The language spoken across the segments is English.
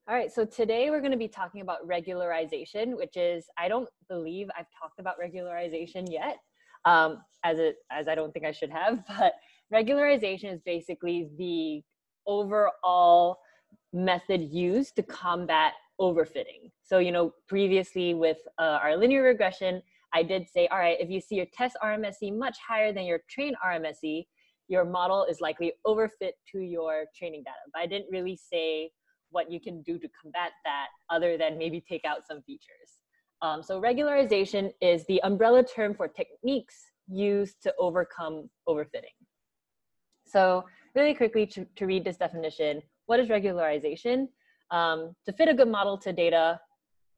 All right, so today we're going to be talking about regularization, which is, I don't believe I've talked about regularization yet, as I don't think I should have, but regularization is basically the overall method used to combat overfitting. So, previously with our linear regression, I did say, all right, if you see your test RMSE much higher than your trained RMSE, your model is likely overfit to your training data. But I didn't really say what you can do to combat that other than maybe take out some features. So regularization is the umbrella term for techniques used to overcome overfitting. So really quickly to read this definition, what is regularization? To fit a good model to data,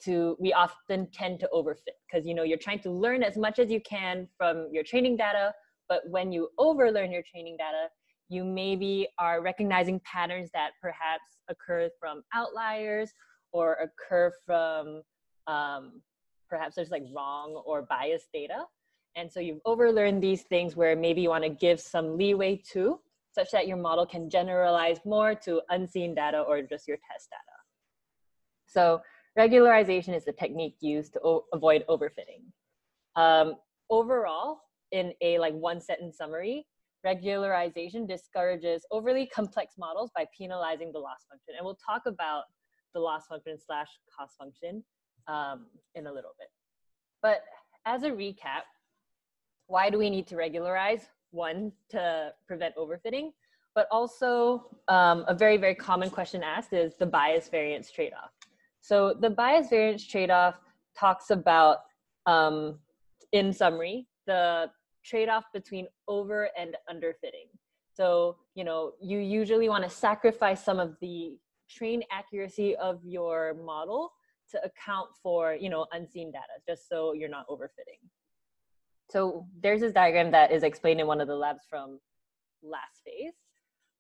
we often tend to overfit because you're trying to learn as much as you can from your training data, but when you overlearn your training data, you maybe are recognizing patterns that perhaps occur from outliers or occur from perhaps there's like wrong or biased data. And so you've overlearned these things where maybe you want to give some leeway to, such that your model can generalize more to unseen data or just your test data. So regularization is the technique used to avoid overfitting. Overall, in a one sentence summary, regularization discourages overly complex models by penalizing the loss function. And we'll talk about the loss function / cost function in a little bit. But as a recap, why do we need to regularize? One, to prevent overfitting, but also a very, very common question asked is the bias variance trade-off. So the bias variance trade-off talks about, in summary, the trade-off between over and underfitting. So, you usually want to sacrifice some of the trained accuracy of your model to account for, unseen data, just so you're not overfitting. So there's this diagram that is explained in one of the labs from last phase.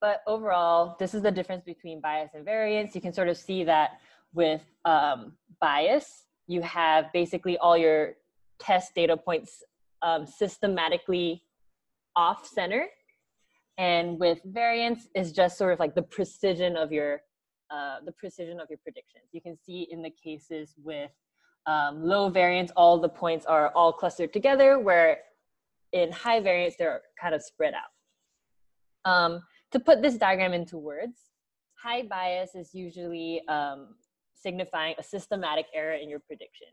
But overall, this is the difference between bias and variance. You can sort of see that with bias, you have basically all your test data points systematically off center, and with variance is just sort of like the precision of your predictions. You can see in the cases with low variance, all the points are all clustered together, where in high variance they're kind of spread out. To put this diagram into words, high bias is usually signifying a systematic error in your predictions.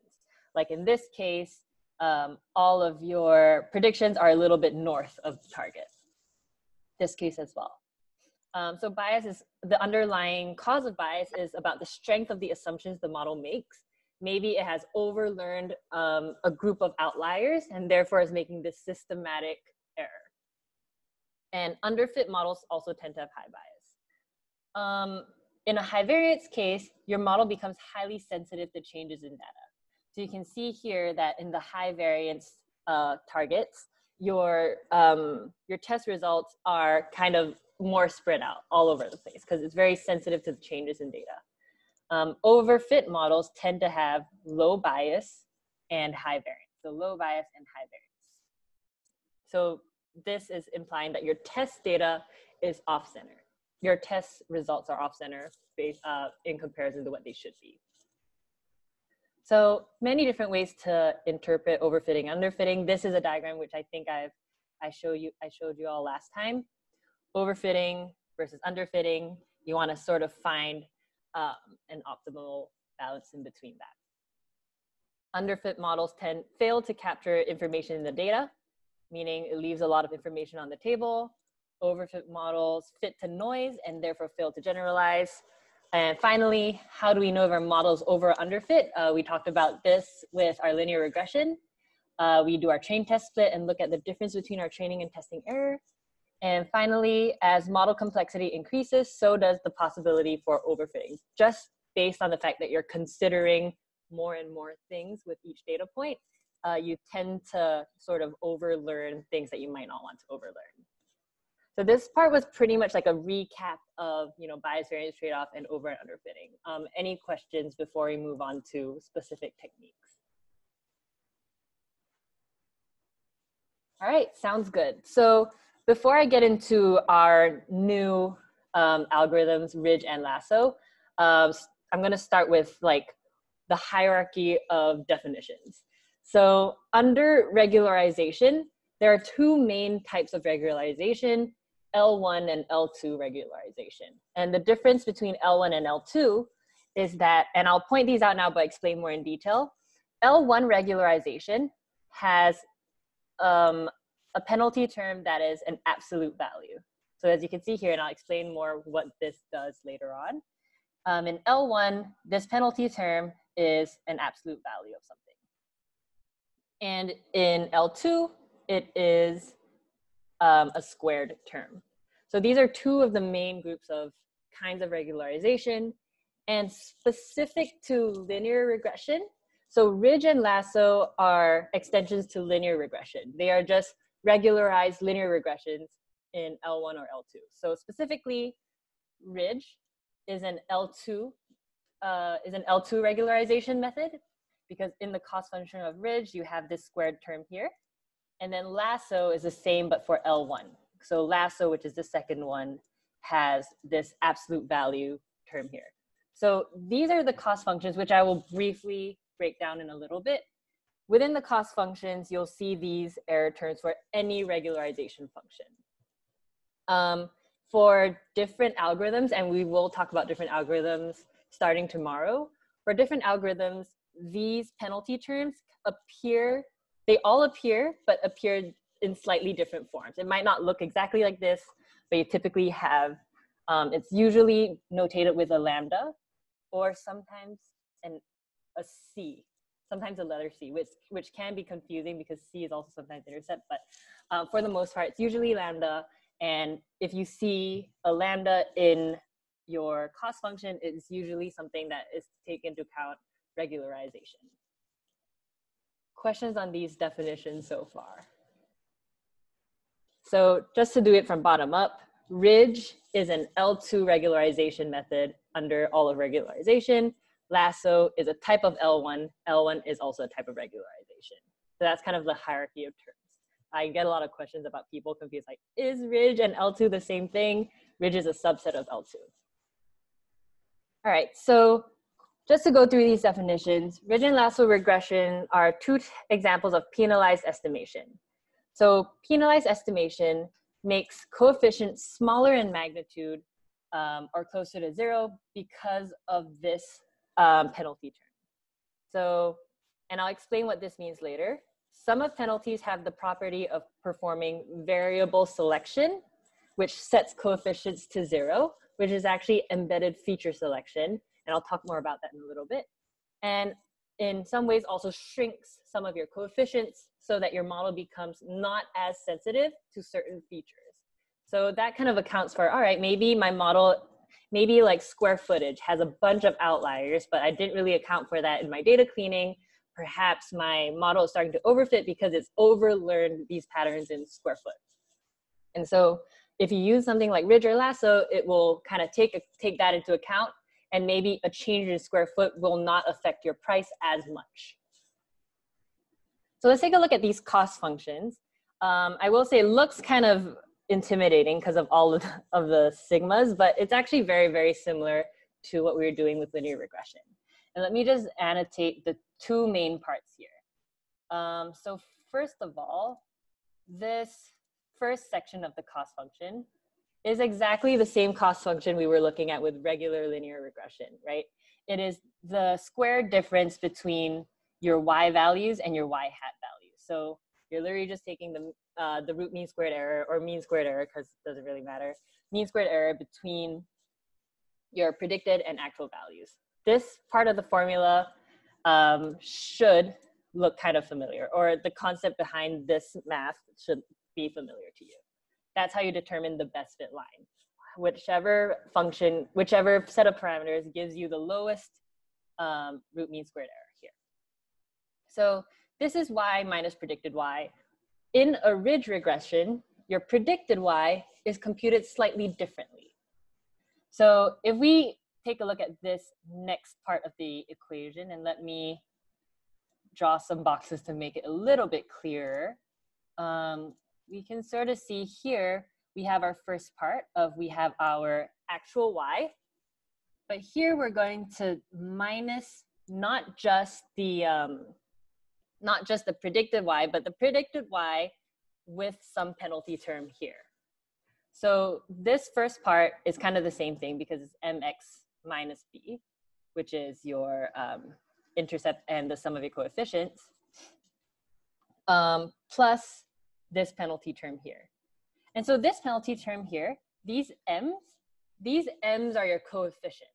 Like in this case, all of your predictions are a little bit north of target. This case as well. So bias is, the underlying cause of bias is about the strength of the assumptions the model makes. Maybe it has overlearned a group of outliers and therefore is making this systematic error. And underfit models also tend to have high bias. In a high variance case, your model becomes highly sensitive to changes in data. So you can see here that in the high variance targets, your test results are kind of more spread out all over the place because it's very sensitive to the changes in data. Overfit models tend to have low bias and high variance. So low bias and high variance. So this is implying that your test data is off center. Your test results are off center based in comparison to what they should be. So many different ways to interpret overfitting, underfitting. This is a diagram which I think I showed you all last time. Overfitting versus underfitting. You want to sort of find an optimal balance in between that. Underfit models fail to capture information in the data, meaning it leaves a lot of information on the table. Overfit models fit to noise and therefore fail to generalize. And finally, how do we know if our model is over or underfit? We talked about this with our linear regression. We do our train test split and look at the difference between our training and testing error. And finally, as model complexity increases, so does the possibility for overfitting, just based on the fact that you're considering more and more things with each data point. You tend to sort of overlearn things that you might not want to overlearn. So this part was pretty much like a recap of bias variance trade-off and over and underfitting. Any questions before we move on to specific techniques? All right, sounds good. So before I get into our new algorithms, Ridge and Lasso, I'm going to start with like the hierarchy of definitions. So under regularization, there are two main types of regularization, L1 and L2 regularization. And the difference between L1 and L2 is that, and I'll point these out now but explain more in detail, L1 regularization has a penalty term that is an absolute value. So as you can see here, and I'll explain more what this does later on. In L1, this penalty term is an absolute value of something. And in L2, it is a squared term. So these are two of the main groups of kinds of regularization. And specific to linear regression, so ridge and lasso are extensions to linear regression. They are just regularized linear regressions in L1 or L2. So specifically, ridge is an L2 regularization method, because in the cost function of ridge, you have this squared term here. And then lasso is the same, but for L1. So lasso, which is the second one, has this absolute value term here. So these are the cost functions, which I will briefly break down in a little bit. Within the cost functions, you'll see these error terms for any regularization function. For different algorithms, and we will talk about different algorithms starting tomorrow, for different algorithms, these penalty terms appear, they all appear, but appear in slightly different forms. It might not look exactly like this, but you typically have, it's usually notated with a lambda, or sometimes a C, sometimes a letter C, which can be confusing because C is also sometimes intercept, but for the most part, it's usually lambda. And if you see a lambda in your cost function, it's usually something that is taken into account regularization. Questions on these definitions so far? So just to do it from bottom up, ridge is an L2 regularization method under all of regularization. Lasso is a type of L1. L1 is also a type of regularization. So that's kind of the hierarchy of terms. I get a lot of questions about people confused, like, is ridge and L2 the same thing? Ridge is a subset of L2. All right, so just to go through these definitions, ridge and lasso regression are two examples of penalized estimation. So penalized estimation makes coefficients smaller in magnitude or closer to 0 because of this penalty term. So, and I'll explain what this means later. Sum of penalties have the property of performing variable selection, which sets coefficients to 0, which is actually embedded feature selection. And I'll talk more about that in a little bit. And in some ways also shrinks some of your coefficients so that your model becomes not as sensitive to certain features. So that kind of accounts for, all right, maybe my model, maybe like square footage has a bunch of outliers, but I didn't really account for that in my data cleaning. Perhaps my model is starting to overfit because it's overlearned these patterns in square foot. And so if you use something like ridge or lasso, it will kind of take that into account, and maybe a change in square foot will not affect your price as much. So let's take a look at these cost functions. I will say it looks kind of intimidating because of all of the sigmas, but it's actually very, very similar to what we were doing with linear regression. And let me just annotate the two main parts here. So first of all, this first section of the cost function is exactly the same cost function we were looking at with regular linear regression, right? It is the square difference between your y values and your y hat values. So you're literally just taking the root mean squared error, or mean squared error, because it doesn't really matter, mean squared error between your predicted and actual values. This part of the formula should look kind of familiar, or the concept behind this math should be familiar to you. That's how you determine the best fit line. Whichever function, whichever set of parameters gives you the lowest root mean squared error here. So this is y minus predicted y. In a ridge regression, your predicted y is computed slightly differently. So if we take a look at this next part of the equation, and let me draw some boxes to make it a little bit clearer, we can sort of see here, we have our first part of, we have our actual y, But here we're going to minus not just the predicted y, but the predicted y with some penalty term here. So this first part is kind of the same thing because it's mx minus b, which is your intercept and the sum of your coefficients, plus this penalty term here. And so this penalty term here, these m's are your coefficients.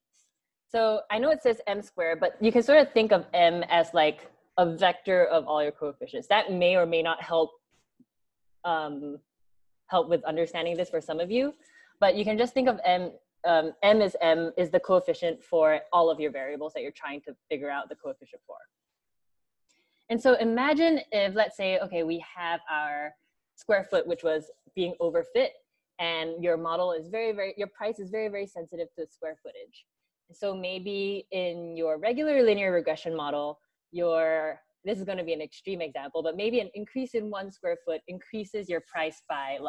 So I know it says m squared, but you can sort of think of m as like a vector of all your coefficients. That may or may not help with understanding this for some of you, but you can just think of m is the coefficient for all of your variables that you're trying to figure out the coefficient for. And so imagine if, let's say, okay, we have our square foot, which was being overfit, and your model is your price is very, very sensitive to square footage. So maybe in your regular linear regression model, this is going to be an extreme example, but maybe an increase in 1 square foot increases your price by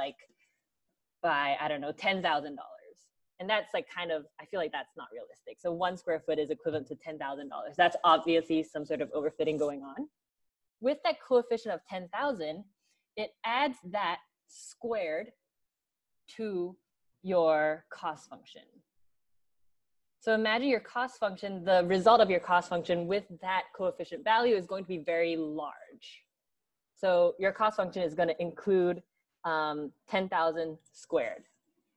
I don't know, $10,000. And that's like kind of, I feel like that's not realistic. So 1 square foot is equivalent to $10,000. That's obviously some sort of overfitting going on. With that coefficient of 10,000, it adds that squared to your cost function. So imagine your cost function, the result of your cost function with that coefficient value is going to be very large. So your cost function is going to include 10,000 squared.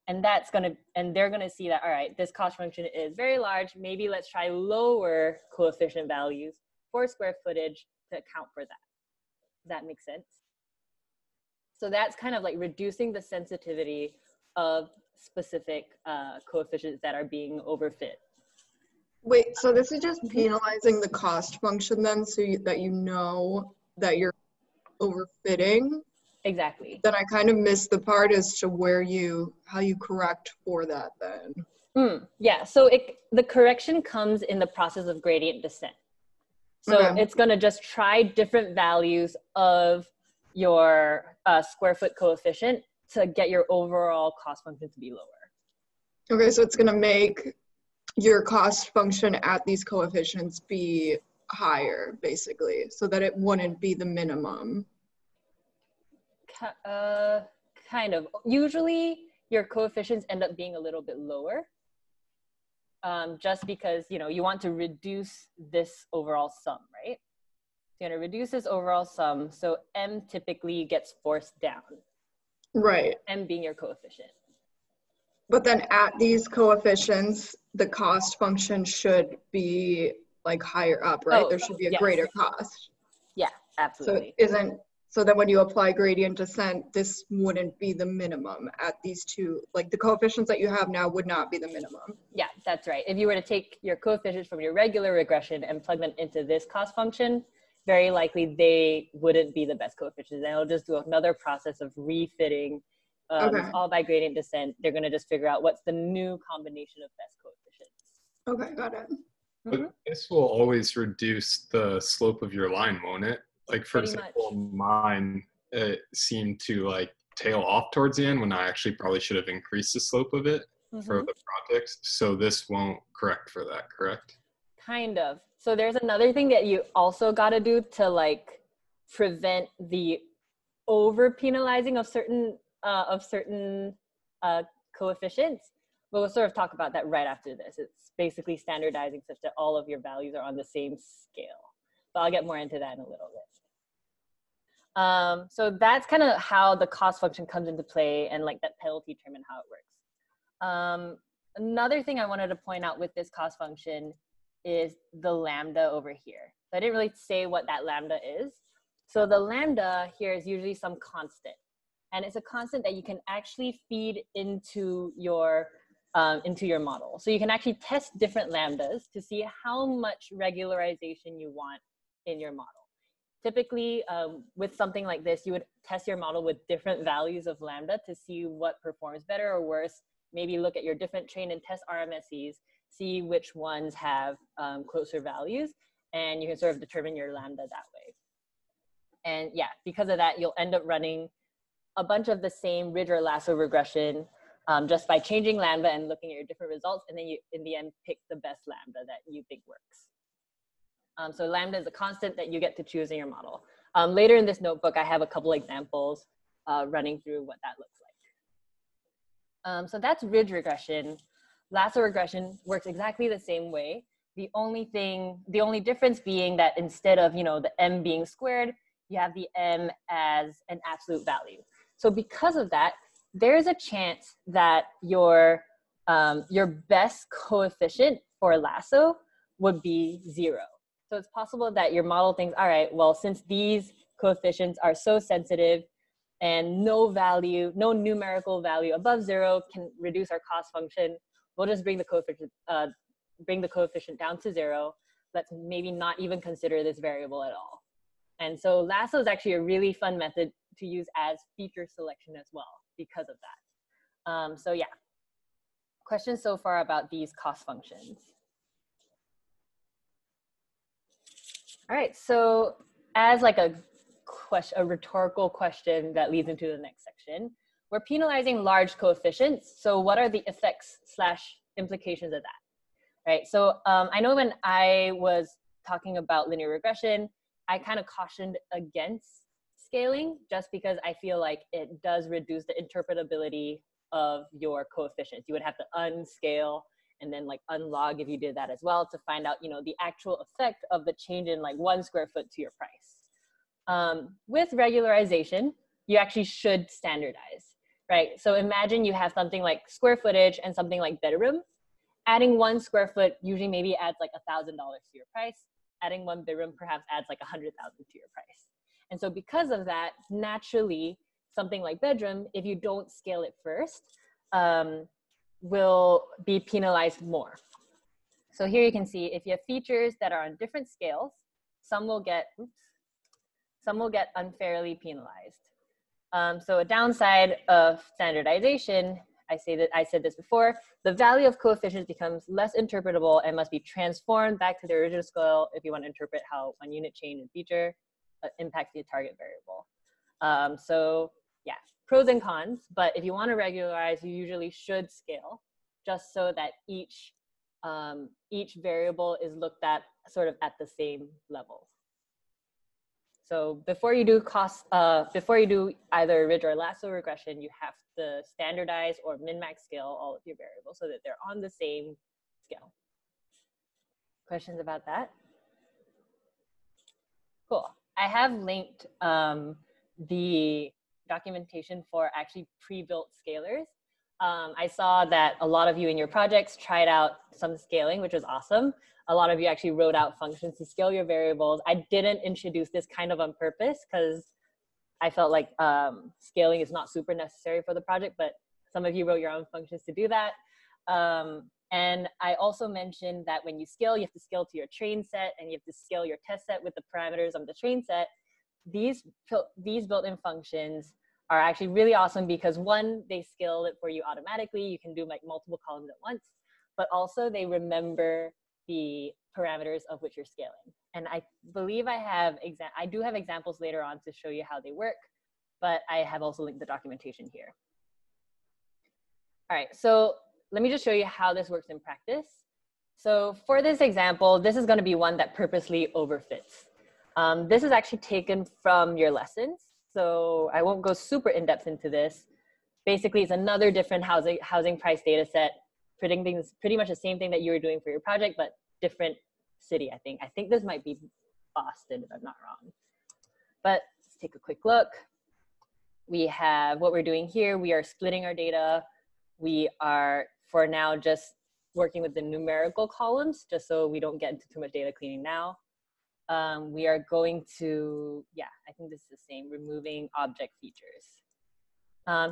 And they're going to see that, all right, this cost function is very large. Maybe let's try lower coefficient values for square footage to account for that. Does that make sense? So that's kind of like reducing the sensitivity of specific coefficients that are being overfit. Wait, so this is just penalizing the cost function then, so that you know that you're overfitting? Exactly. Then I kind of missed the part as to how you correct for that then. Yeah, so the correction comes in the process of gradient descent. So It's going to just try different values of your square foot coefficient to get your overall cost function to be lower. Okay, so it's going to make your cost function at these coefficients be higher, basically, so that it wouldn't be the minimum. Kind of. Usually your coefficients end up being a little bit lower, just because, you want to reduce this overall sum, right? So you're going to reduce this overall sum, so m typically gets forced down. Right. M being your coefficient. But then at these coefficients, the cost function should be like higher up, right? There should be a greater cost. Yeah, absolutely. So then when you apply gradient descent, this wouldn't be the minimum at these two, like the coefficients that you have now would not be the minimum. Yeah, that's right. If you were to take your coefficients from your regular regression and plug them into this cost function, very likely they wouldn't be the best coefficients. And it'll just do another process of refitting. It's all by gradient descent. They're going to just figure out what's the new combination of best coefficients. Okay, got it. But this will always reduce the slope of your line, won't it? Like, for example, mine seemed to like tail off towards the end when I actually probably should have increased the slope of it for the project. So this won't correct for that, correct? Kind of. So there's another thing that you also got to do to like prevent the over penalizing of certain coefficients. But we'll sort of talk about that right after this. It's basically standardizing such that all of your values are on the same scale. So I'll get more into that in a little bit. So that's kind of how the cost function comes into play and like that penalty term and how it works. Another thing I wanted to point out with this cost function is the lambda over here. So I didn't really say what that lambda is. So the lambda here is usually some constant. And it's a constant that you can actually feed into your model. So you can actually test different lambdas to see how much regularization you want in your model. Typically, with something like this, you would test your model with different values of lambda to see what performs better or worse. Maybe look at your different train and test RMSEs, see which ones have closer values, and you can sort of determine your lambda that way. And yeah, because of that, you'll end up running a bunch of the same ridge or lasso regression just by changing lambda and looking at your different results, and then you, in the end, pick the best lambda that you think works. So lambda is a constant that you get to choose in your model. Later in this notebook, I have a couple examples running through what that looks like. So that's ridge regression. Lasso regression works exactly the same way. The only difference being that instead of, the m being squared, you have the m as an absolute value. So because of that, there's a chance that your best coefficient for Lasso would be 0. So it's possible that your model thinks, all right, well, since these coefficients are so sensitive and no numerical value above 0 can reduce our cost function, we'll just bring the coefficient down to 0. Let's maybe not even consider this variable at all. And so Lasso is actually a really fun method to use as feature selection as well because of that. So yeah, questions so far about these cost functions? All right, so as like a rhetorical question that leads into the next section, we're penalizing large coefficients. So what are the effects / implications of that, right? So I know when I was talking about linear regression, I kind of cautioned against scaling just because I feel like it does reduce the interpretability of your coefficients. You would have to unscale and then like unlog if you did that as well to find out, the actual effect of the change in like 1 square foot to your price. With regularization, you actually should standardize, right? So imagine you have something like square footage and something like bedroom. Adding 1 square foot usually maybe adds like $1,000 to your price. Adding 1 bedroom perhaps adds like 100,000 to your price. And so because of that, naturally, something like bedroom, if you don't scale it first, will be penalized more. So here you can see if you have features that are on different scales, some will get unfairly penalized. So a downside of standardization, I said this before, the value of coefficients becomes less interpretable and must be transformed back to the original scale if you want to interpret how one unit change in feature impacts the target variable. So yeah, pros and cons, but if you want to regularize, you usually should scale just so that each variable is looked at sort of at the same level. So before you do either ridge or lasso regression, you have to standardize or min-max scale all of your variables so that they're on the same scale. Questions about that? Cool. I have linked the documentation for actually pre-built scalars. I saw that a lot of you in your projects tried out some scaling, which was awesome. A lot of you actually wrote out functions to scale your variables. I didn't introduce this kind of on purpose because I felt like scaling is not super necessary for the project, but some of you wrote your own functions to do that. And I also mentioned that when you scale, you have to scale to your train set and you have to scale your test set with the parameters of the train set. These built-in functions are actually really awesome because one, they scale it for you automatically. You can do like multiple columns at once, but also they remember the parameters of which you're scaling. And I believe I do have examples later on to show you how they work, but I have also linked the documentation here. All right, so let me just show you how this works in practice. So for this example, this is going to be one that purposely overfits. This is actually taken from your lessons, so I won't go super in-depth into this. Basically, it's another different housing price data set, predicting pretty much the same thing that you were doing for your project, but different city, I think. I think this might be Boston, if I'm not wrong. But let's take a quick look. We have what we're doing here. We are splitting our data. We are, for now, just working with the numerical columns, just so we don't get into too much data cleaning now. We are going to, yeah, I think this is the same, removing object features.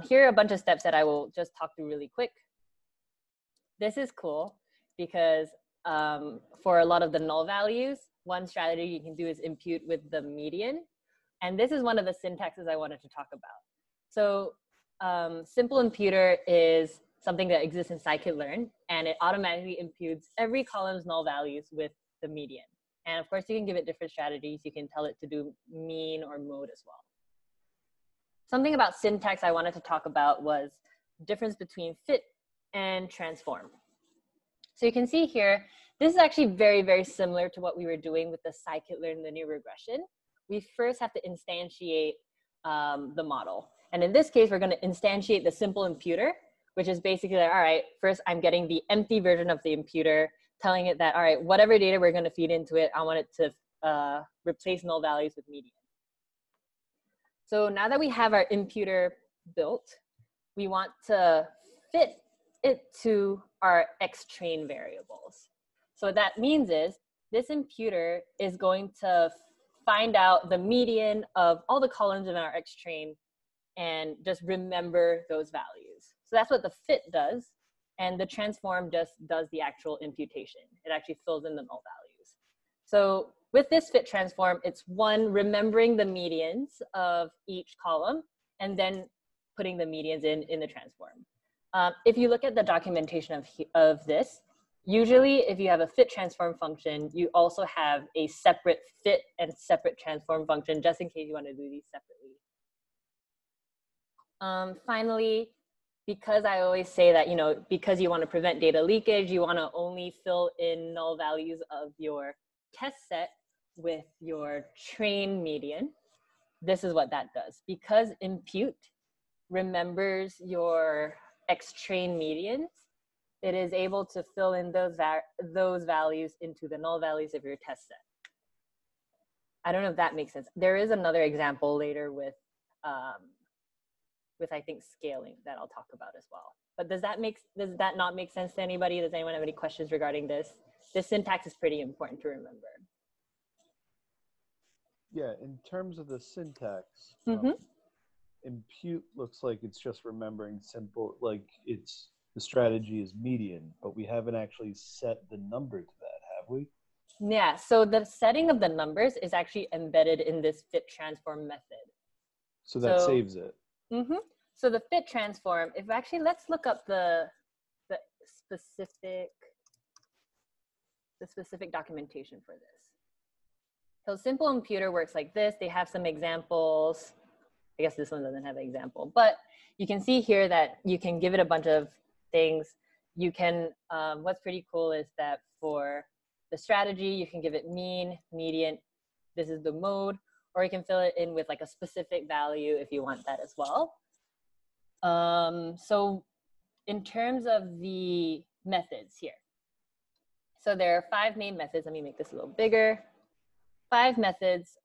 Here are a bunch of steps that I will just talk through really quick. This is cool because for a lot of the null values, one strategy you can do is impute with the median. And this is one of the syntaxes I wanted to talk about. So simple imputer is something that exists in scikit-learn, and it automatically imputes every column's null values with the median. And of course, you can give it different strategies. You can tell it to do mean or mode as well. Something about syntax I wanted to talk about was difference between fit and transform. So you can see here, this is actually very, very similar to what we were doing with the scikit-learn linear regression. We first have to instantiate the model. And in this case, we're going to instantiate the simple imputer, which is basically like, all right, first I'm getting the empty version of the imputer, telling it that, all right, whatever data we're going to feed into it, I want it to replace null values with median. So now that we have our imputer built, we want to fit it to our X-train variables. So what that means is this imputer is going to find out the median of all the columns in our X-train and just remember those values. So that's what the fit does. And the transform just does the actual imputation. It actually fills in the null values. So with this fit transform, it's one, remembering the medians of each column, and then putting the medians in the transform. If you look at the documentation of this, usually if you have a fit transform function, you also have a separate fit and separate transform function, just in case you want to do these separately. Finally, because I always say that, you know, because you want to prevent data leakage, you want to only fill in null values of your test set with your train median. This is what that does. Because impute remembers your X-train medians, it is able to fill in those values into the null values of your test set. I don't know if that makes sense. There is another example later with I think scaling that I'll talk about as well. But does that not make sense to anybody? Does anyone have any questions regarding this? This syntax is pretty important to remember. Yeah, in terms of the syntax, Mm-hmm. impute looks like it's just remembering simple, like it's the strategy is median, but we haven't actually set the number to that, have we? Yeah, so the setting of the numbers is actually embedded in this fit transform method. So that saves it. Mm-hmm. So the fit transform, if actually, let's look up the specific documentation for this. So simple imputer works like this. They have some examples. I guess this one doesn't have an example, but you can see here that you can give it a bunch of things. You can, what's pretty cool is that for the strategy, you can give it mean, median, this is the mode, or you can fill it in with like a specific value if you want that as well. So in terms of the methods here, so there are 5 main methods. Let me make this a little bigger. 5 methods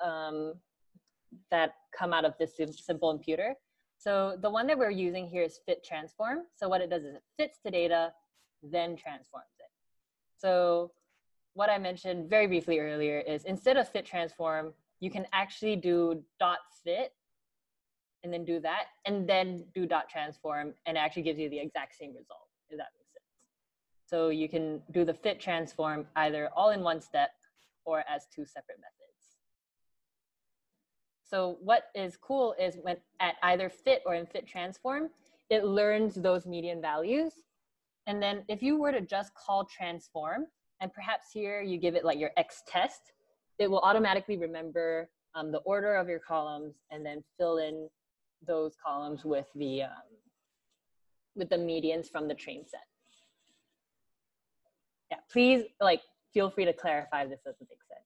that come out of this simple imputer. So the one that we're using here is fit transform. So what it does is it fits the data, then transforms it. So what I mentioned very briefly earlier is instead of fit transform, you can actually do dot fit and then do that, and then do dot transform, and it actually gives you the exact same result, if that makes sense. So you can do the fit transform either all in one step or as 2 separate methods. So what is cool is when at either fit or in fit transform, it learns those median values. And then if you were to just call transform, and perhaps here you give it like your X test, it will automatically remember the order of your columns and then fill in those columns with the medians from the train set. Yeah, please like feel free to clarify if this doesn't make sense.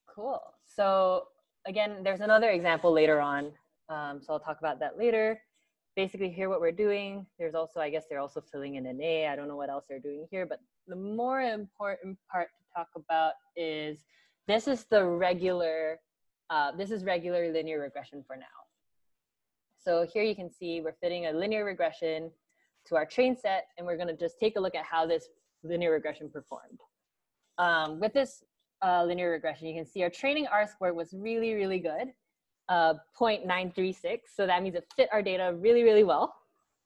Cool. So again, there's another example later on. So I'll talk about that later. Basically here what we're doing, there's also, I guess they're also filling in an A. I don't know what else they're doing here, but the more important part to talk about is this is the regular, this is regular linear regression for now. So here you can see we're fitting a linear regression to our train set, and we're gonna just take a look at how this linear regression performed. With this linear regression, you can see our training R-squared was really, really good, 0.936. So that means it fit our data really, really well.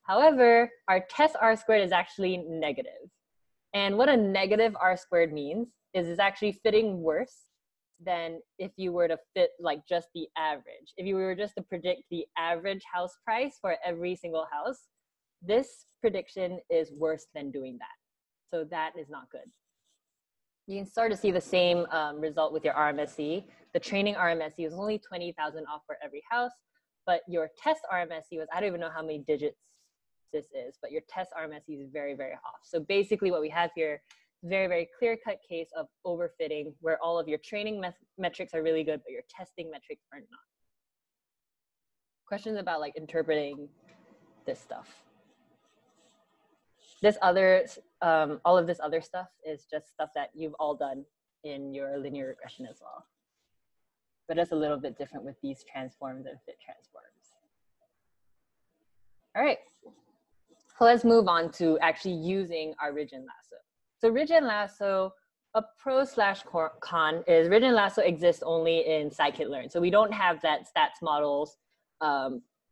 However, our test R-squared is actually negative. And what a negative R-squared means is it's actually fitting worse than if you were to fit like just the average. If you were just to predict the average house price for every single house, this prediction is worse than doing that. So that is not good. You can start to see the same result with your RMSE. The training RMSE is only 20,000 off for every house. but your test RMSE was, I don't even know how many digits this is, but your test RMSE is very, very off. So basically what we have here, very, very clear-cut case of overfitting where all of your training metrics are really good, but your testing metrics are not. Questions about like interpreting this stuff? This other, all of this other stuff is just stuff that you've all done in your linear regression as well. But it's a little bit different with these transforms and fit transforms. All right, so let's move on to actually using our Ridge and Lasso. So Ridge and Lasso, a pro/con is Ridge and Lasso exists only in scikit-learn. So we don't have that stats models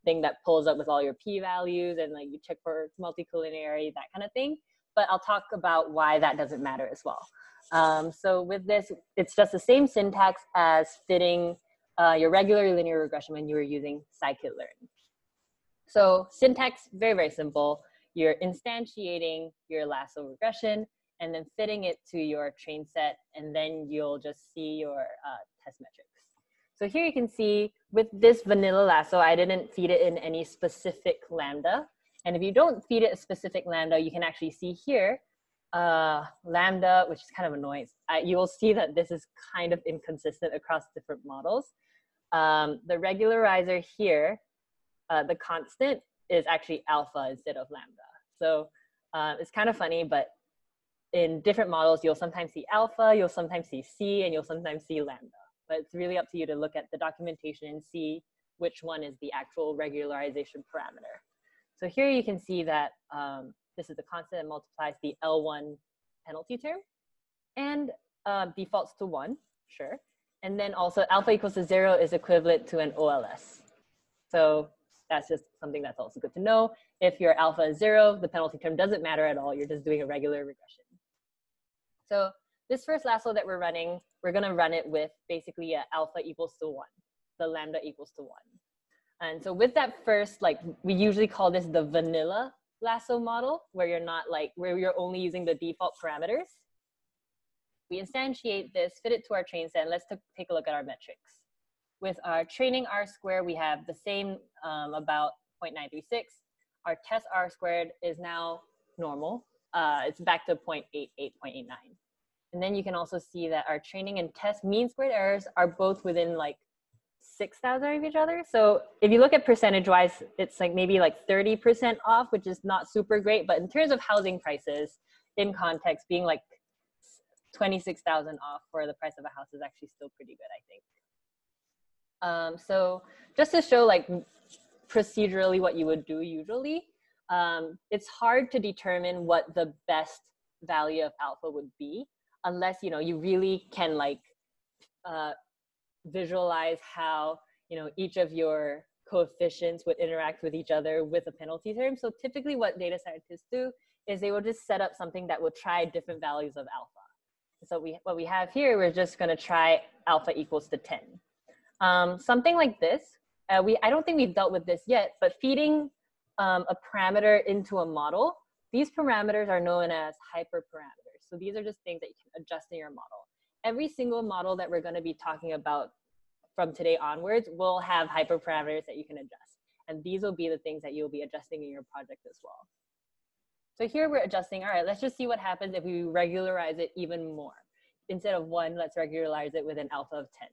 thing that pulls up with all your p-values and like you check for multicollinearity, that kind of thing. But I'll talk about why that doesn't matter as well. So with this, it's just the same syntax as fitting your regular linear regression when you were using scikit-learn. So syntax, very, very simple. You're instantiating your Lasso regression and then fitting it to your train set, and then you'll just see your test metrics. So here you can see with this vanilla Lasso, I didn't feed it in any specific lambda. And if you don't feed it a specific lambda, you can actually see here, lambda, which is kind of annoying. You will see that this is kind of inconsistent across different models. The regularizer here, the constant is actually alpha instead of lambda. So it's kind of funny, but in different models, you'll sometimes see alpha, you'll sometimes see C, and you'll sometimes see lambda. But it's really up to you to look at the documentation and see which one is the actual regularization parameter. So here you can see that this is the constant that multiplies the L1 penalty term and defaults to 1, sure. And then also alpha equals to 0 is equivalent to an OLS. So that's just something that's also good to know. If your alpha is 0, the penalty term doesn't matter at all. You're just doing a regular regression. So this first Lasso that we're running, we're going to run it with basically a alpha equals to 1, the lambda equals to 1. And so with that first, like we usually call this the vanilla Lasso model, where you're not like, where you're only using the default parameters. We instantiate this, fit it to our train set, and let's take a look at our metrics. With our training R-squared, we have the same about 0.936. Our test R-squared is now normal. It's back to 0.88, 0.89. And then you can also see that our training and test mean squared errors are both within like 6,000 of each other. So if you look at percentage-wise, it's like maybe like 30% off, which is not super great. But in terms of housing prices, in context, being like 26,000 off for the price of a house is actually still pretty good, I think. So just to show like procedurally what you would do usually, it's hard to determine what the best value of alpha would be unless, you know, you really can like visualize how, you know, each of your coefficients would interact with each other with a penalty term. So typically what data scientists do is they will just set up something that will try different values of alpha. So what we have here, we're just going to try alpha equals to 10. Something like this, I don't think we've dealt with this yet, but feeding a parameter into a model, these parameters are known as hyperparameters. So these are just things that you can adjust in your model. Every single model that we're going to be talking about from today onwards will have hyperparameters that you can adjust. And these will be the things that you'll be adjusting in your project as well. So here we're adjusting, all right, let's just see what happens if we regularize it even more. Instead of 1, let's regularize it with an alpha of 10.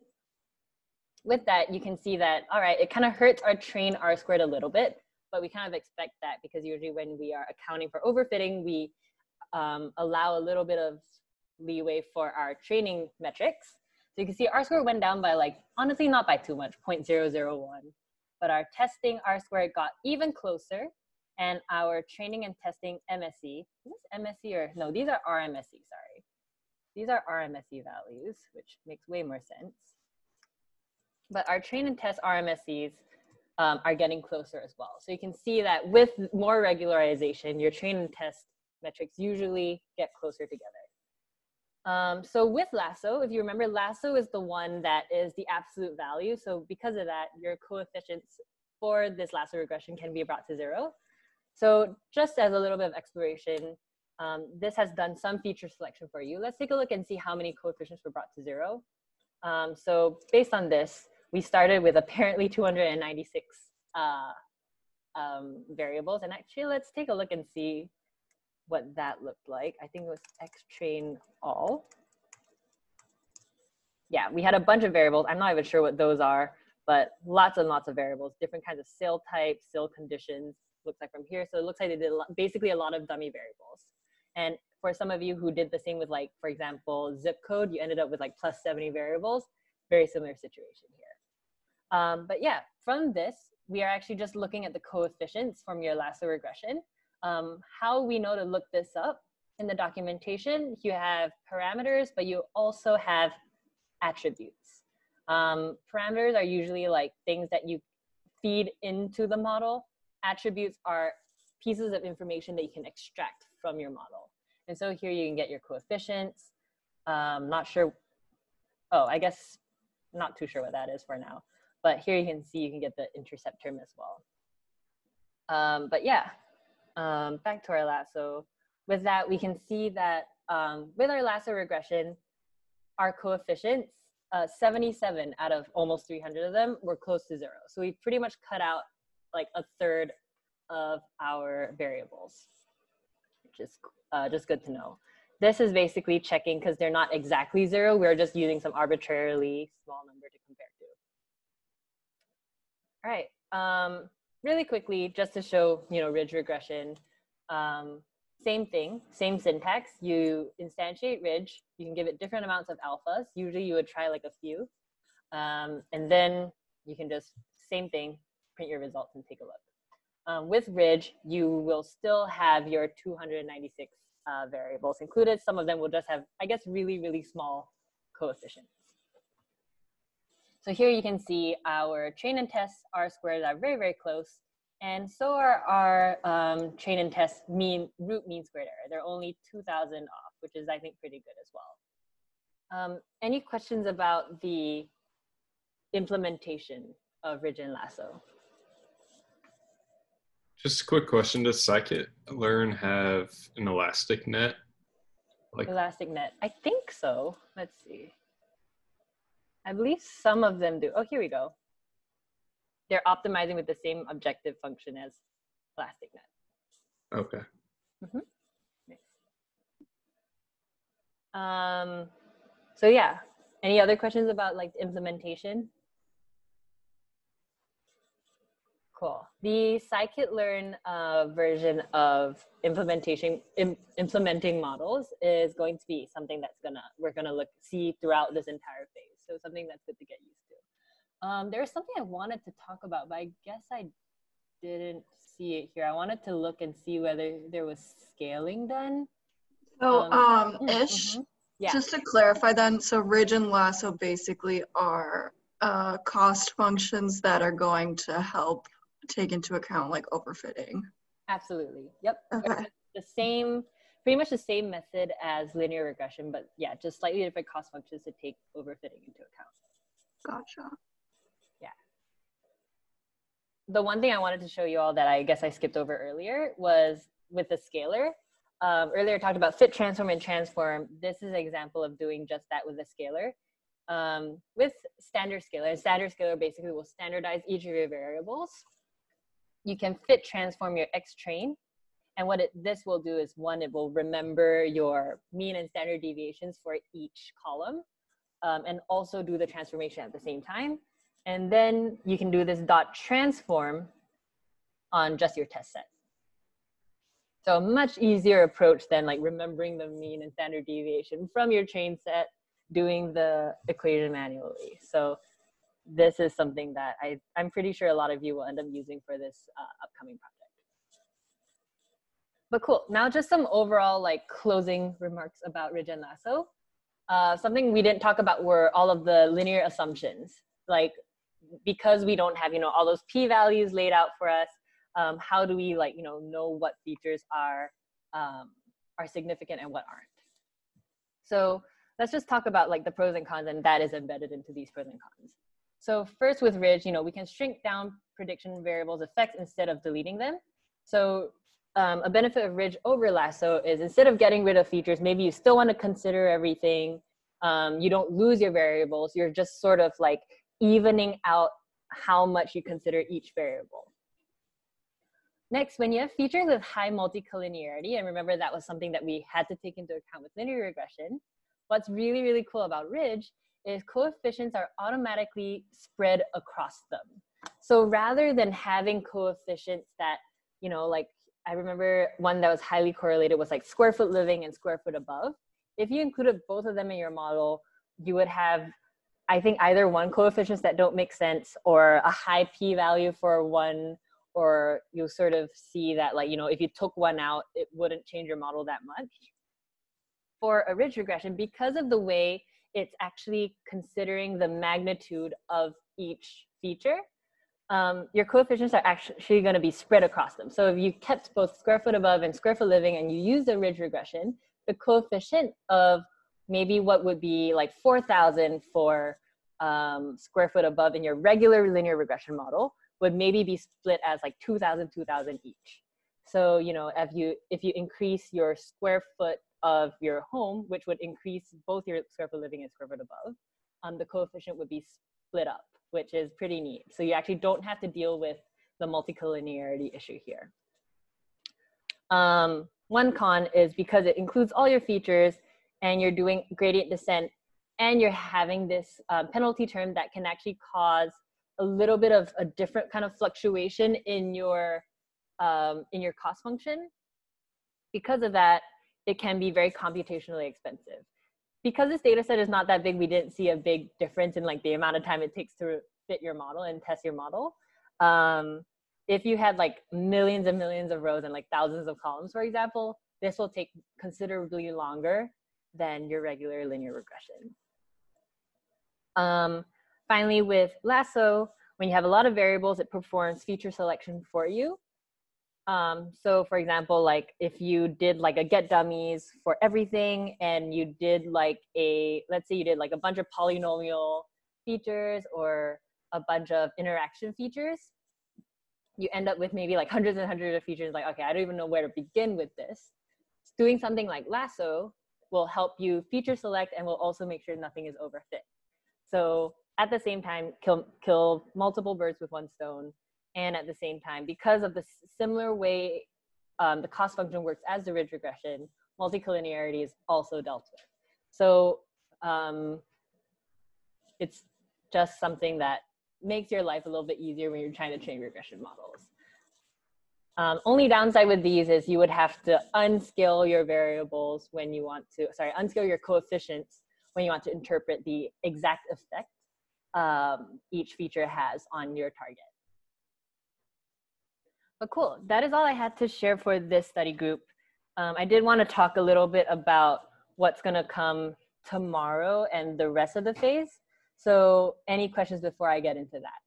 With that, you can see that, all right, it kind of hurts our train R-squared a little bit, but we kind of expect that because usually when we are accounting for overfitting, we allow a little bit of leeway for our training metrics. So you can see R-squared went down by like, honestly, not by too much, 0.001, but our testing R-squared got even closer. And our training and testing MSE, is this MSE or, no, these are RMSE, sorry. These are RMSE values, which makes way more sense. But our train and test RMSEs are getting closer as well. So you can see that with more regularization, your train and test metrics usually get closer together. So with Lasso, if you remember, Lasso is the one that is the absolute value. So because of that, your coefficients for this Lasso regression can be brought to 0. So just as a little bit of exploration, this has done some feature selection for you. Let's take a look and see how many coefficients were brought to 0. So based on this, we started with apparently 296 variables. And actually, let's take a look and see what that looked like. I think it was xtrain all. Yeah, we had a bunch of variables. I'm not even sure what those are, but lots and lots of variables, different kinds of SIL types, SIL conditions, looks like from here. So it looks like they did basically a lot of dummy variables. And for some of you who did the same with, like, for example, zip code, you ended up with like plus 70 variables, very similar situation here. But yeah, from this, we are actually just looking at the coefficients from your Lasso regression. How we know to look this up in the documentation, you have parameters, but you also have attributes. Parameters are usually like things that you feed into the model. Attributes are pieces of information that you can extract from your model. And so here you can get your coefficients. Not sure, oh, I guess not too sure what that is for now. But here you can see you can get the intercept term as well. But yeah, back to our Lasso. With that, we can see that with our Lasso regression, our coefficients, 77 out of almost 300 of them were close to 0. So we pretty much cut out like a third of our variables, which is just good to know. This is basically checking because they're not exactly 0. We're just using some arbitrarily small number to compare to. All right, really quickly, just to show, ridge regression, same thing, same syntax. You instantiate ridge, you can give it different amounts of alphas. Usually you would try like a few. And then you can just, same thing, print your results and take a look. With ridge, you will still have your 296 variables included. Some of them will just have, I guess, really, really small coefficients. So here you can see our train and test R-squares are very, very close. And so are our train and test root mean squared error. They're only 2,000 off, which is, I think, pretty good as well. Any questions about the implementation of ridge and Lasso? Just a quick question. Does scikit-learn have an elastic net? Elastic net, I think so. Let's see. I believe some of them do. Oh, here we go. They're optimizing with the same objective function as elastic net. Okay. Nice. So yeah, any other questions about like implementation? Cool. The scikit-learn version of implementing models is going to be something that's we're gonna see throughout this entire phase. So something that's good to get used to. There's something I wanted to talk about, but I guess I didn't see it here. I wanted to look and see whether there was scaling done. So, yeah. Just to clarify then, so ridge and Lasso basically are cost functions that are going to help take into account like overfitting. Absolutely. Yep. Okay. Pretty much the same method as linear regression, but yeah, just slightly different cost functions to take overfitting into account. Gotcha. Yeah. The one thing I wanted to show you all that I guess I skipped over earlier was with the scalar. Earlier I talked about fit, transform, and transform. This is an example of doing just that with a scalar. With standard scalar basically will standardize each of your variables. You can fit transform your X train. And what this will do is, one, it will remember your mean and standard deviations for each column, and also do the transformation at the same time. And then you can do this dot transform on just your test set. So a much easier approach than like remembering the mean and standard deviation from your train set, doing the equation manually. So this is something that I'm pretty sure a lot of you will end up using for this upcoming project. But cool, now just some overall like closing remarks about ridge and Lasso. Something we didn't talk about were all of the linear assumptions. Like, because we don't have, all those p-values laid out for us, how do we like, know what features are significant and what aren't? So let's just talk about like the pros and cons, and that is embedded into these pros and cons. So first with ridge, we can shrink down prediction variables effects instead of deleting them. So a benefit of ridge over Lasso is instead of getting rid of features, maybe you still want to consider everything. You don't lose your variables. You're just sort of like evening out how much you consider each variable. Next, when you have features with high multicollinearity, and remember that was something that we had to take into account with linear regression, what's really, really cool about Ridge is coefficients are automatically spread across them. So rather than having coefficients that, you know, like I remember one that was highly correlated was like square foot living and square foot above. If you included both of them in your model, you would have, I think, either one coefficients that don't make sense or a high p-value for one, or you'll sort of see that, like, you know, if you took one out, it wouldn't change your model that much. For a ridge regression, because of the way it's actually considering the magnitude of each feature, your coefficients are actually going to be spread across them. So if you kept both square foot above and square foot living and you use a ridge regression, the coefficient of maybe what would be like 4,000 for square foot above in your regular linear regression model would maybe be split as like 2,000, 2,000 each. So, you know, if you increase your square foot of your home, which would increase both your square foot living and square foot above, the coefficient would be split up, which is pretty neat. So you actually don't have to deal with the multicollinearity issue here. One con is because it includes all your features and you're doing gradient descent and you're having this penalty term that can actually cause a little bit of a different kind of fluctuation in your cost function. Because of that, it can be very computationally expensive. Because this data set is not that big, we didn't see a big difference in like the amount of time it takes to fit your model and test your model. If you had like millions and millions of rows and like thousands of columns, for example, this will take considerably longer than your regular linear regression. Finally, with Lasso, when you have a lot of variables, it performs feature selection for you. So for example, like if you did like a get dummies for everything and you did like let's say you did like a bunch of polynomial features or a bunch of interaction features, you end up with maybe like hundreds and hundreds of features. Like, okay, I don't even know where to begin with this. Doing something like Lasso will help you feature select and will also make sure nothing is overfit. So at the same time, kill multiple birds with one stone. And at the same time, because of the similar way the cost function works as the ridge regression, multicollinearity is also dealt with. So it's just something that makes your life a little bit easier when you're trying to train regression models. Only downside with these is you would have to unscale your variables when you want to, unscale your coefficients when you want to interpret the exact effect each feature has on your target. But cool, that is all I had to share for this study group. I did want to talk a little bit about what's going to come tomorrow and the rest of the phase. So any questions before I get into that?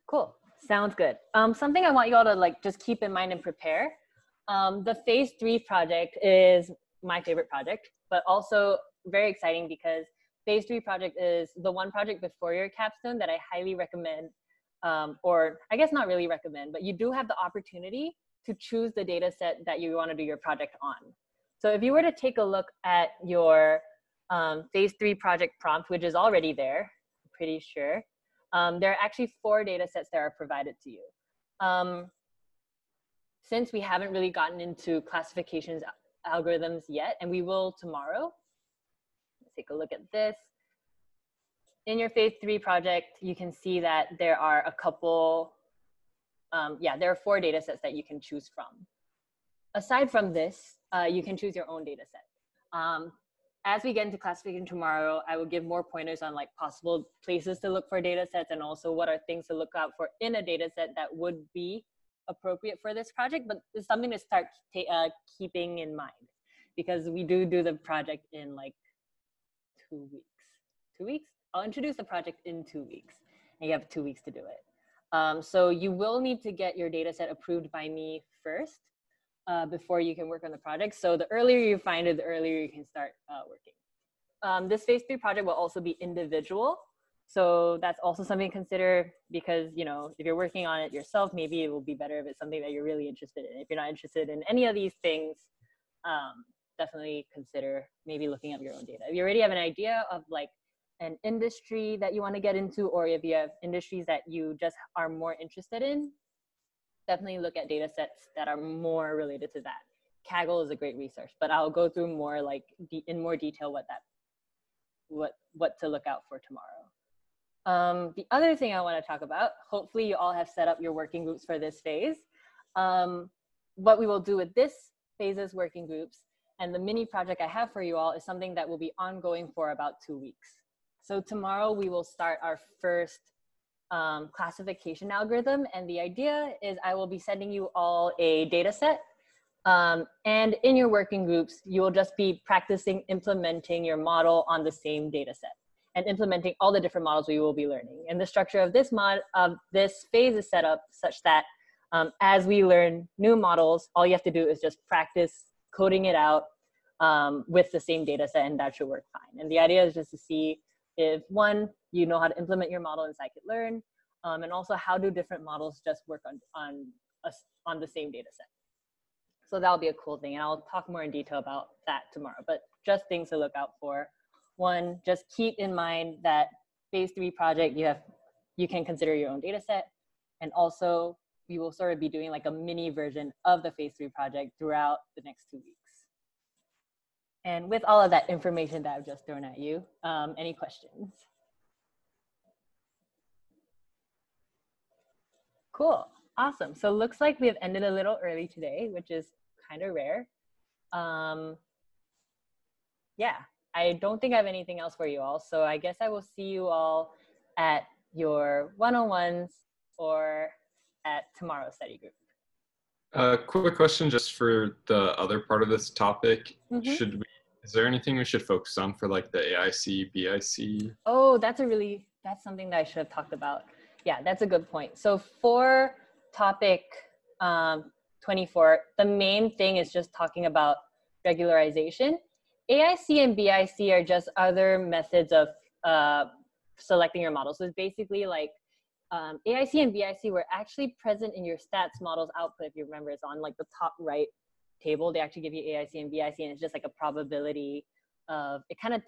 Cool, sounds good. Something I want you all to like just keep in mind and prepare. The phase 3 project is my favorite project, but also very exciting because phase 3 project is the one project before your capstone that I highly recommend, or I guess not really recommend, but you do have the opportunity to choose the data set that you want to do your project on. So if you were to take a look at your phase 3 project prompt, which is already there, I'm pretty sure, there are actually 4 data sets that are provided to you. Since we haven't really gotten into classifications algorithms yet, and we will tomorrow, let's take a look at this. In your phase 3 project, you can see that there are a couple, there are 4 data sets that you can choose from. Aside from this, you can choose your own data set. As we get into classification tomorrow, I will give more pointers on like possible places to look for data sets and also what are things to look out for in a data set that would be appropriate for this project, but it's something to start keeping in mind because we do the project in like 2 weeks. 2 weeks? I'll introduce the project in 2 weeks and you have 2 weeks to do it. So you will need to get your data set approved by me first before you can work on the project. So the earlier you find it, the earlier you can start working. This phase 3 project will also be individual. So that's also something to consider because, you know, if you're working on it yourself, maybe it will be better if it's something that you're really interested in. If you're not interested in any of these things, definitely consider maybe looking up your own data. If you already have an idea of like an industry that you want to get into, or if you have industries that you just are more interested in, definitely look at data sets that are more related to that. Kaggle is a great resource, but I'll go through more like in more detail what to look out for tomorrow. The other thing I want to talk about, hopefully you all have set up your working groups for this phase. What we will do with this phase's working groups and the mini project I have for you all is something that will be ongoing for about 2 weeks. So tomorrow we will start our first classification algorithm. And the idea is I will be sending you all a data set. And in your working groups, you will just be practicing implementing your model on the same data set and implementing all the different models we will be learning. And the structure of this phase is set up such that as we learn new models, all you have to do is just practice coding it out with the same data set, and that should work fine. And the idea is just to see if, one, you know how to implement your model in scikit-learn, and also how do different models just work on the same data set. So that'll be a cool thing, and I'll talk more in detail about that tomorrow, but just things to look out for. One, just keep in mind that phase 3 project, you can consider your own data set, and also we will sort of be doing like a mini version of the phase 3 project throughout the next 2 weeks. And with all of that information that I've just thrown at you, any questions? Cool, awesome. So looks like we have ended a little early today, which is kind of rare. Yeah, I don't think I have anything else for you all. So I guess I will see you all at your one-on-ones or at tomorrow's study group. Quick question just for the other part of this topic. Mm-hmm. Is there anything we should focus on for like the AIC, BIC? Oh, that's something that I should have talked about. Yeah, that's a good point. So for topic 24, the main thing is just talking about regularization. AIC and BIC are just other methods of selecting your model. So it's basically like AIC and BIC were actually present in your stats models output. If you remember, it's on like the top right table. They actually give you AIC and BIC, and it's just like a probability of, it kind of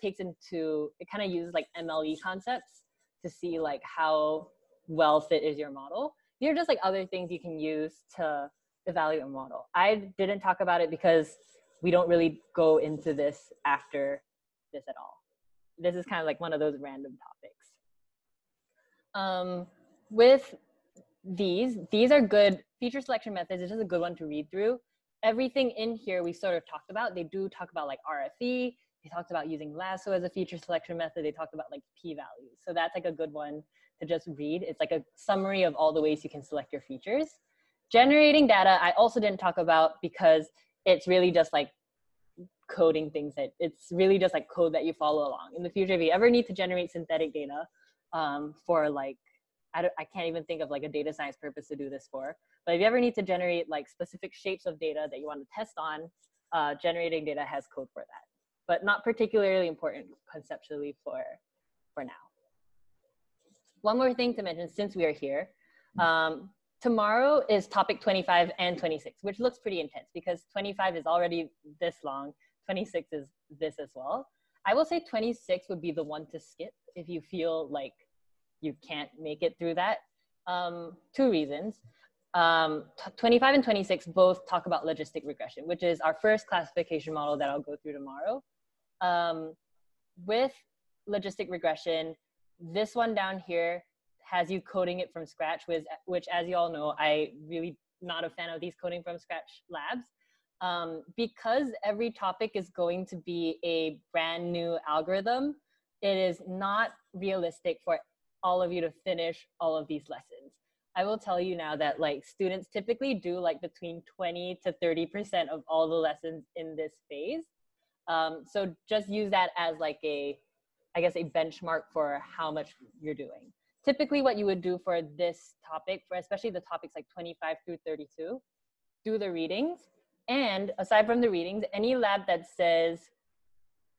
uses like MLE concepts to see like how well fit is your model. These are just like other things you can use to evaluate a model. I didn't talk about it because we don't really go into this after this at all. This is kind of like one of those random topics. With these are good feature selection methods. It's just a good one to read through. Everything in here we sort of talked about. They do talk about like RFE. They talked about using Lasso as a feature selection method. They talked about like p-values. So that's like a good one to just read. It's like a summary of all the ways you can select your features. Generating data, I also didn't talk about because it's really just like coding things that it's really just like code that you follow along. In the future, if you ever need to generate synthetic data for like, I can't even think of like a data science purpose to do this for, but if you ever need to generate like specific shapes of data that you want to test on, generating data has code for that, but not particularly important conceptually for now. One more thing to mention since we are here, tomorrow is topic 25 and 26, which looks pretty intense because 25 is already this long, 26 is this as well. I will say 26 would be the one to skip if you feel like you can't make it through that. 2 reasons. 25 and 26 both talk about logistic regression, which is our first classification model that I'll go through tomorrow. With logistic regression, this one down here has you coding it from scratch, which as you all know, I really not a fan of these coding from scratch labs. Because every topic is going to be a brand new algorithm, it is not realistic for all of you to finish all of these lessons. I will tell you now that like students typically do like between 20 to 30% of all the lessons in this phase. So just use that as like a benchmark for how much you're doing. Typically what you would do for this topic, for especially the topics like 25 through 32, do the readings. And aside from the readings, any lab that says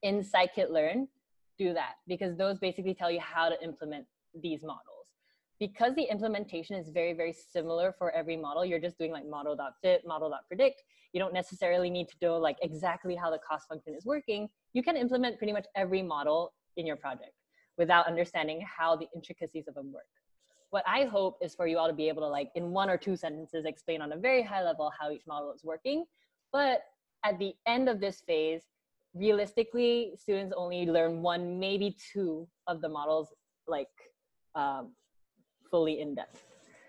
in scikit-learn, do that, because those basically tell you how to implement these models. Because the implementation is very, very similar for every model, you're just doing like model.fit, model.predict. You don't necessarily need to know like exactly how the cost function is working. You can implement pretty much every model in your project. without understanding how the intricacies of them work. What I hope is for you all to be able to, like, in 1 or 2 sentences, explain on a very high level how each model is working. But at the end of this phase, realistically, students only learn 1, maybe 2 of the models, like, fully in depth.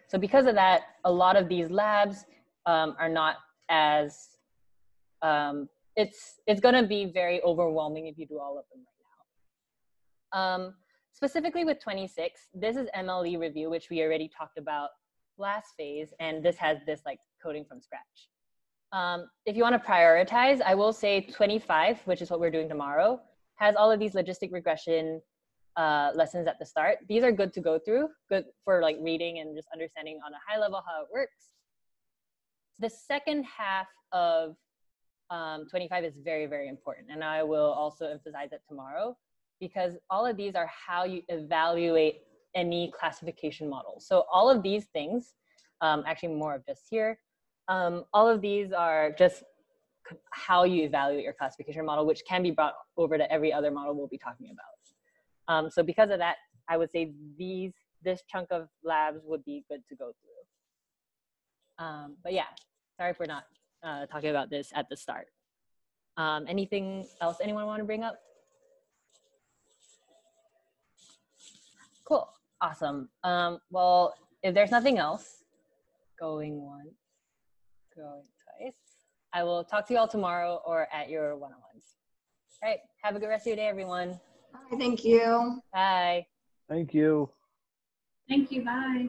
So because of that, a lot of these labs are not as, it's gonna be very overwhelming if you do all of them right now. Specifically with 26, this is MLE review, which we already talked about last phase, and this has this like coding from scratch. If you want to prioritize, I will say 25, which is what we're doing tomorrow, has all of these logistic regression lessons at the start. These are good to go through, good for like reading and just understanding on a high level how it works. The second half of 25 is very, very important, and I will also emphasize it tomorrow, because all of these are how you evaluate any classification model. So all of these things, actually more of this here, all of these are just how you evaluate your classification model, which can be brought over to every other model we'll be talking about. So because of that, I would say this chunk of labs would be good to go through. But yeah, sorry for not talking about this at the start. Anything else anyone want to bring up? Cool, awesome. Well, if there's nothing else, going once, going twice, I will talk to you all tomorrow or at your one-on-ones. All right, have a good rest of your day, everyone. Bye, thank you. Bye. Thank you. Thank you, bye.